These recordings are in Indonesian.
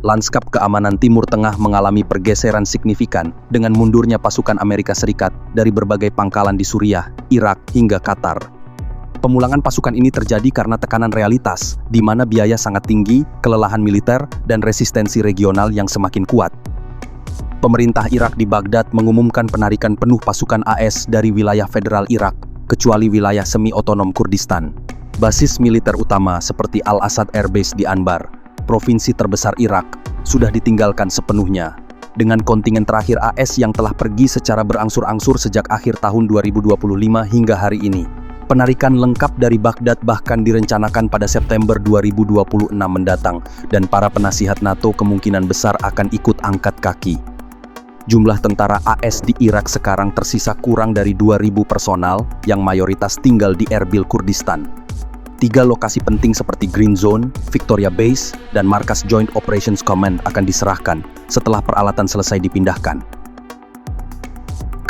lanskap keamanan Timur Tengah mengalami pergeseran signifikan dengan mundurnya pasukan Amerika Serikat dari berbagai pangkalan di Suriah, Irak, hingga Qatar. Pemulangan pasukan ini terjadi karena tekanan realitas, di mana biaya sangat tinggi, kelelahan militer, dan resistensi regional yang semakin kuat. Pemerintah Irak di Baghdad mengumumkan penarikan penuh pasukan AS dari wilayah federal Irak, kecuali wilayah semi-otonom Kurdistan. Basis militer utama seperti Al-Assad Air Base di Anbar, provinsi terbesar Irak, sudah ditinggalkan sepenuhnya, dengan kontingen terakhir AS yang telah pergi secara berangsur-angsur sejak akhir tahun 2025 hingga hari ini. Penarikan lengkap dari Baghdad bahkan direncanakan pada September 2026 mendatang, dan para penasihat NATO kemungkinan besar akan ikut angkat kaki. Jumlah tentara AS di Irak sekarang tersisa kurang dari 2.000 personal yang mayoritas tinggal di Erbil, Kurdistan. 3 lokasi penting seperti Green Zone, Victoria Base, dan markas Joint Operations Command akan diserahkan setelah peralatan selesai dipindahkan.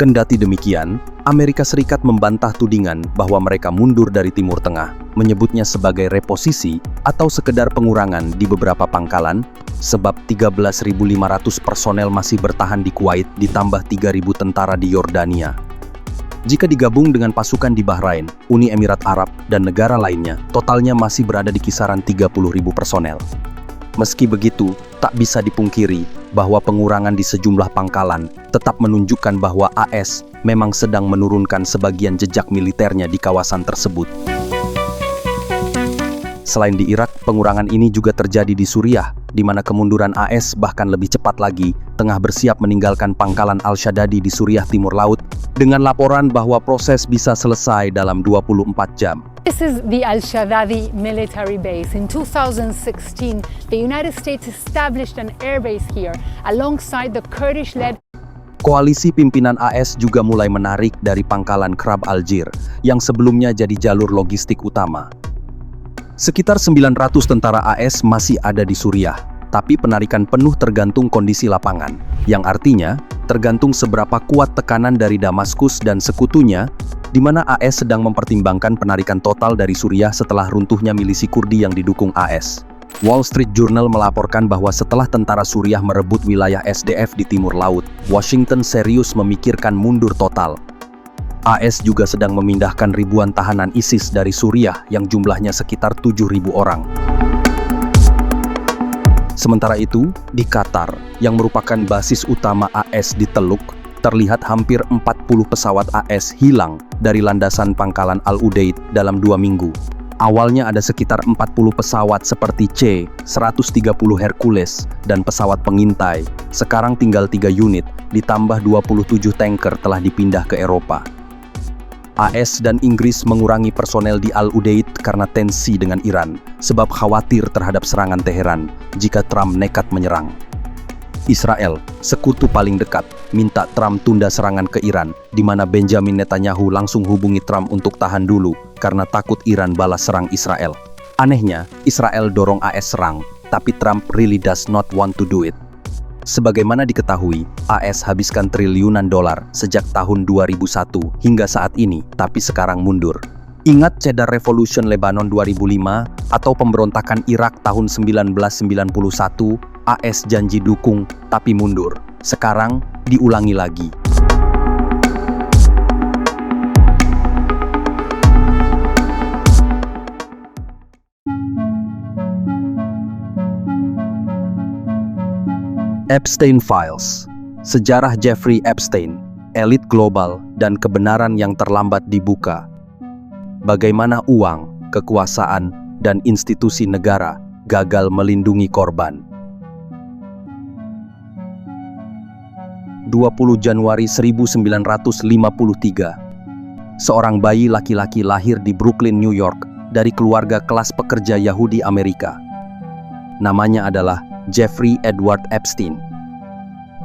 Kendati demikian, Amerika Serikat membantah tudingan bahwa mereka mundur dari Timur Tengah, menyebutnya sebagai reposisi atau sekedar pengurangan di beberapa pangkalan, sebab 13.500 personel masih bertahan di Kuwait ditambah 3.000 tentara di Yordania. Jika digabung dengan pasukan di Bahrain, Uni Emirat Arab, dan negara lainnya, totalnya masih berada di kisaran 30.000 personel. Meski begitu, tak bisa dipungkiri bahwa pengurangan di sejumlah pangkalan tetap menunjukkan bahwa AS memang sedang menurunkan sebagian jejak militernya di kawasan tersebut. Selain di Irak, pengurangan ini juga terjadi di Suriah, di mana kemunduran AS bahkan lebih cepat lagi tengah bersiap meninggalkan pangkalan Al-Shadadi di Suriah Timur Laut dengan laporan bahwa proses bisa selesai dalam 24 jam. This is the Al-Shadadi military base. In 2016, the United States established an air base here alongside the Kurdish-led. Koalisi pimpinan AS juga mulai menarik dari pangkalan Krab Aljir, yang sebelumnya jadi jalur logistik utama. Sekitar 900 tentara AS masih ada di Suriah, tapi penarikan penuh tergantung kondisi lapangan, yang artinya tergantung seberapa kuat tekanan dari Damaskus dan sekutunya, di mana AS sedang mempertimbangkan penarikan total dari Suriah setelah runtuhnya milisi Kurdi yang didukung AS. Wall Street Journal melaporkan bahwa setelah tentara Suriah merebut wilayah SDF di Timur Laut, Washington serius memikirkan mundur total. AS juga sedang memindahkan ribuan tahanan ISIS dari Suriah yang jumlahnya sekitar 7.000 orang. Sementara itu, di Qatar, yang merupakan basis utama AS di Teluk, terlihat hampir 40 pesawat AS hilang dari landasan pangkalan Al-Udeid dalam 2 minggu. Awalnya ada sekitar 40 pesawat seperti C-130 Hercules dan pesawat pengintai. Sekarang tinggal 3 unit, ditambah 27 tanker telah dipindah ke Eropa. AS dan Inggris mengurangi personel di Al-Udeid karena tensi dengan Iran, sebab khawatir terhadap serangan Teheran jika Trump nekat menyerang. Israel, sekutu paling dekat, minta Trump tunda serangan ke Iran, di mana Benjamin Netanyahu langsung hubungi Trump untuk tahan dulu karena takut Iran balas serang Israel. Anehnya, Israel dorong AS serang, tapi Trump really does not want to do it. Sebagaimana diketahui, AS habiskan triliunan dolar sejak tahun 2001 hingga saat ini, tapi sekarang mundur. Ingat Cedar Revolution Lebanon 2005 atau pemberontakan Irak tahun 1991, AS janji dukung tapi mundur. Sekarang diulangi lagi. Epstein Files, sejarah Jeffrey Epstein, elit global, dan kebenaran yang terlambat dibuka. Bagaimana uang, kekuasaan, dan institusi negara gagal melindungi korban. 20 Januari 1953, seorang bayi laki-laki lahir di Brooklyn, New York, dari keluarga kelas pekerja Yahudi Amerika. Namanya adalah Jeffrey Edward Epstein.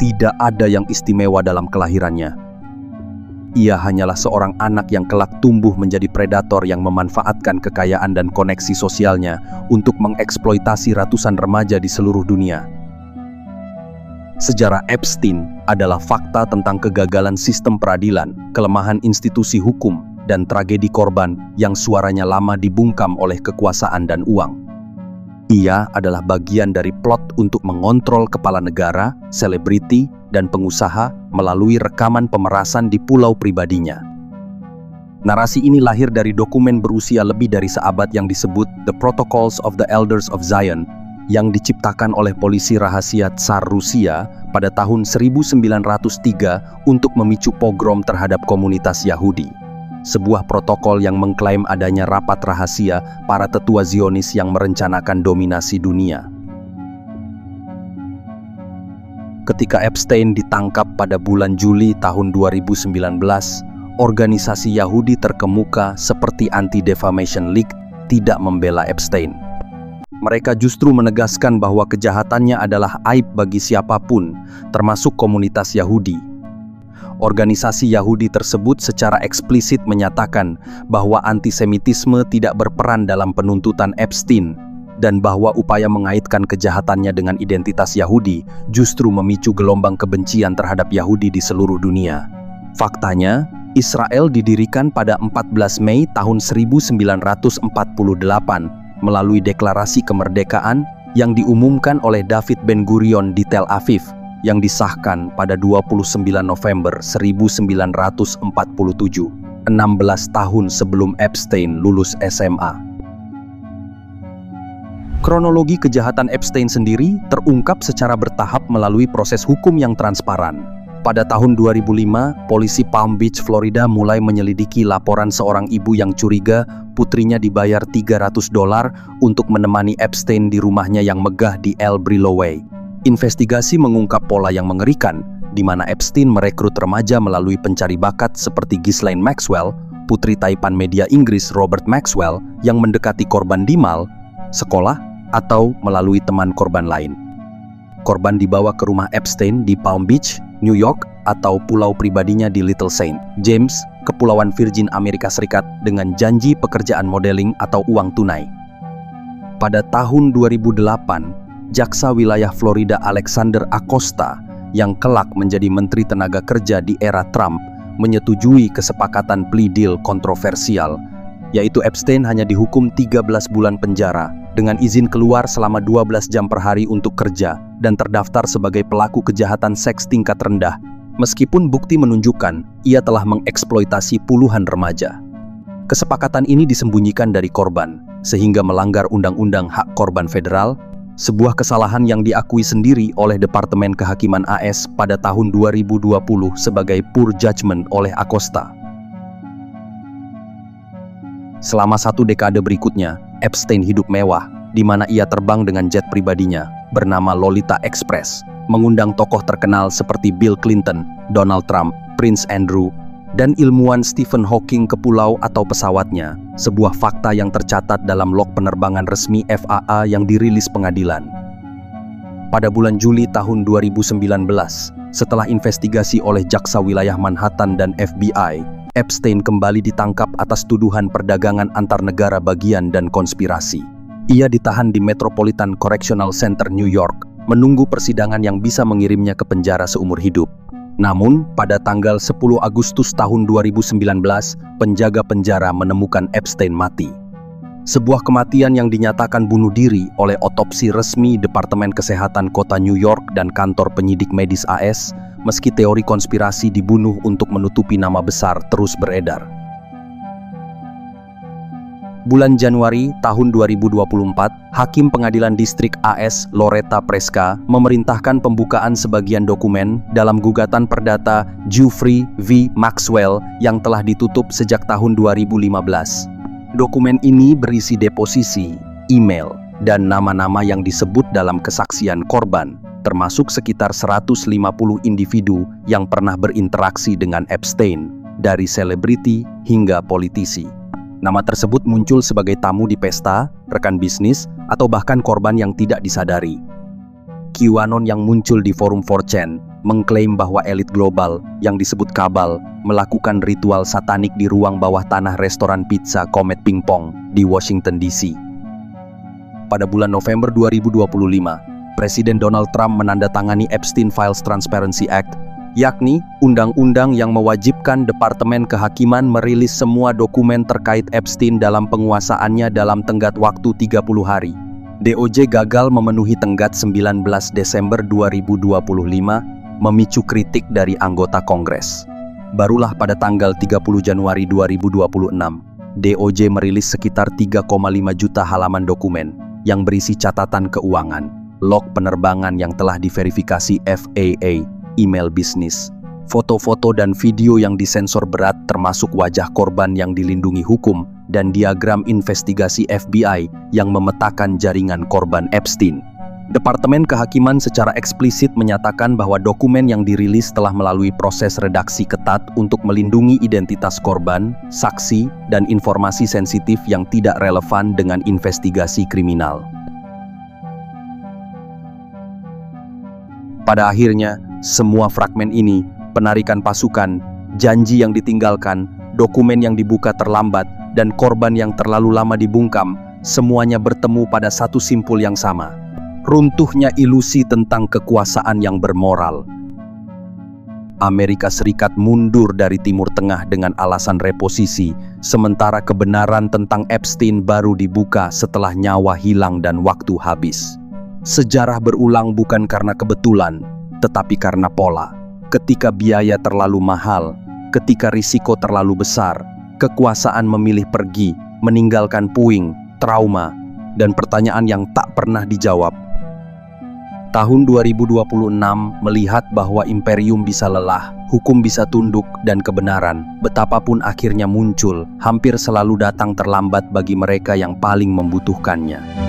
Tidak ada yang istimewa dalam kelahirannya. Ia hanyalah seorang anak yang kelak tumbuh menjadi predator yang memanfaatkan kekayaan dan koneksi sosialnya untuk mengeksploitasi ratusan remaja di seluruh dunia. Sejarah Epstein adalah fakta tentang kegagalan sistem peradilan, kelemahan institusi hukum, dan tragedi korban yang suaranya lama dibungkam oleh kekuasaan dan uang. Ia adalah bagian dari plot untuk mengontrol kepala negara, selebriti, dan pengusaha melalui rekaman pemerasan di pulau pribadinya. Narasi ini lahir dari dokumen berusia lebih dari seabad yang disebut The Protocols of the Elders of Zion, yang diciptakan oleh polisi rahasia Tsar Rusia pada tahun 1903 untuk memicu pogrom terhadap komunitas Yahudi. Sebuah protokol yang mengklaim adanya rapat rahasia para tetua Zionis yang merencanakan dominasi dunia. Ketika Epstein ditangkap pada bulan Juli tahun 2019, organisasi Yahudi terkemuka seperti Anti-Defamation League tidak membela Epstein. Mereka justru menegaskan bahwa kejahatannya adalah aib bagi siapapun, termasuk komunitas Yahudi. Organisasi Yahudi tersebut secara eksplisit menyatakan bahwa antisemitisme tidak berperan dalam penuntutan Epstein dan bahwa upaya mengaitkan kejahatannya dengan identitas Yahudi justru memicu gelombang kebencian terhadap Yahudi di seluruh dunia. Faktanya, Israel didirikan pada 14 Mei tahun 1948 melalui deklarasi kemerdekaan yang diumumkan oleh David Ben-Gurion di Tel Aviv, yang disahkan pada 29 November 1947, 16 tahun sebelum Epstein lulus SMA. Kronologi kejahatan Epstein sendiri terungkap secara bertahap melalui proses hukum yang transparan. Pada tahun 2005, polisi Palm Beach, Florida mulai menyelidiki laporan seorang ibu yang curiga putrinya dibayar $300 untuk menemani Epstein di rumahnya yang megah di El Brillo Way. Investigasi mengungkap pola yang mengerikan, di mana Epstein merekrut remaja melalui pencari bakat seperti Ghislaine Maxwell, putri taipan media Inggris Robert Maxwell, yang mendekati korban di mal, sekolah, atau melalui teman korban lain. Korban dibawa ke rumah Epstein di Palm Beach, New York, atau pulau pribadinya di Little Saint James, Kepulauan Virgin Amerika Serikat, dengan janji pekerjaan modeling atau uang tunai. Pada tahun 2008, Jaksa Wilayah Florida Alexander Acosta, yang kelak menjadi Menteri Tenaga Kerja di era Trump, menyetujui kesepakatan plea deal kontroversial, yaitu Epstein hanya dihukum 13 bulan penjara dengan izin keluar selama 12 jam per hari untuk kerja dan terdaftar sebagai pelaku kejahatan seks tingkat rendah, meskipun bukti menunjukkan ia telah mengeksploitasi puluhan remaja. Kesepakatan ini disembunyikan dari korban, sehingga melanggar Undang-Undang Hak Korban Federal, sebuah kesalahan yang diakui sendiri oleh Departemen Kehakiman AS pada tahun 2020 sebagai poor judgment oleh Acosta. Selama 1 dekade berikutnya, Epstein hidup mewah, di mana ia terbang dengan jet pribadinya bernama Lolita Express, mengundang tokoh terkenal seperti Bill Clinton, Donald Trump, Prince Andrew, dan ilmuwan Stephen Hawking ke pulau atau pesawatnya, sebuah fakta yang tercatat dalam log penerbangan resmi FAA yang dirilis pengadilan. Pada bulan Juli tahun 2019, setelah investigasi oleh Jaksa Wilayah Manhattan dan FBI, Epstein kembali ditangkap atas tuduhan perdagangan antar negara bagian dan konspirasi. Ia ditahan di Metropolitan Correctional Center, New York, menunggu persidangan yang bisa mengirimnya ke penjara seumur hidup. Namun, pada tanggal 10 Agustus tahun 2019, penjaga penjara menemukan Epstein mati. Sebuah kematian yang dinyatakan bunuh diri oleh otopsi resmi Departemen Kesehatan Kota New York dan kantor penyidik medis AS, meski teori konspirasi dibunuh untuk menutupi nama besar terus beredar. Bulan Januari tahun 2024, Hakim Pengadilan Distrik AS Loretta Preska memerintahkan pembukaan sebagian dokumen dalam gugatan perdata Jeffrey V. Maxwell yang telah ditutup sejak tahun 2015. Dokumen ini berisi deposisi, email, dan nama-nama yang disebut dalam kesaksian korban, termasuk sekitar 150 individu yang pernah berinteraksi dengan Epstein, dari selebriti hingga politisi. Nama tersebut muncul sebagai tamu di pesta, rekan bisnis, atau bahkan korban yang tidak disadari. QAnon yang muncul di forum 4chan mengklaim bahwa elit global yang disebut kabal melakukan ritual satanik di ruang bawah tanah restoran pizza Comet Ping Pong di Washington DC. Pada bulan November 2025, Presiden Donald Trump menandatangani Epstein Files Transparency Act, yakni undang-undang yang mewajibkan Departemen Kehakiman merilis semua dokumen terkait Epstein dalam penguasaannya dalam tenggat waktu 30 hari. DOJ gagal memenuhi tenggat 19 Desember 2025, memicu kritik dari anggota Kongres. Barulah pada tanggal 30 Januari 2026, DOJ merilis sekitar 3,5 juta halaman dokumen yang berisi catatan keuangan, log penerbangan yang telah diverifikasi FAA, email bisnis, foto-foto dan video yang disensor berat termasuk wajah korban yang dilindungi hukum, dan diagram investigasi FBI yang memetakan jaringan korban Epstein. Departemen Kehakiman secara eksplisit menyatakan bahwa dokumen yang dirilis telah melalui proses redaksi ketat untuk melindungi identitas korban, saksi, dan informasi sensitif yang tidak relevan dengan investigasi kriminal. Pada akhirnya, semua fragmen ini, penarikan pasukan, janji yang ditinggalkan, dokumen yang dibuka terlambat, dan korban yang terlalu lama dibungkam, semuanya bertemu pada satu simpul yang sama. Runtuhnya ilusi tentang kekuasaan yang bermoral. Amerika Serikat mundur dari Timur Tengah dengan alasan reposisi, sementara kebenaran tentang Epstein baru dibuka setelah nyawa hilang dan waktu habis. Sejarah berulang bukan karena kebetulan, tetapi karena pola. Ketika biaya terlalu mahal, ketika risiko terlalu besar, kekuasaan memilih pergi, meninggalkan puing, trauma, dan pertanyaan yang tak pernah dijawab. Tahun 2026 melihat bahwa imperium bisa lelah, hukum bisa tunduk, dan kebenaran, betapapun akhirnya muncul, hampir selalu datang terlambat bagi mereka yang paling membutuhkannya.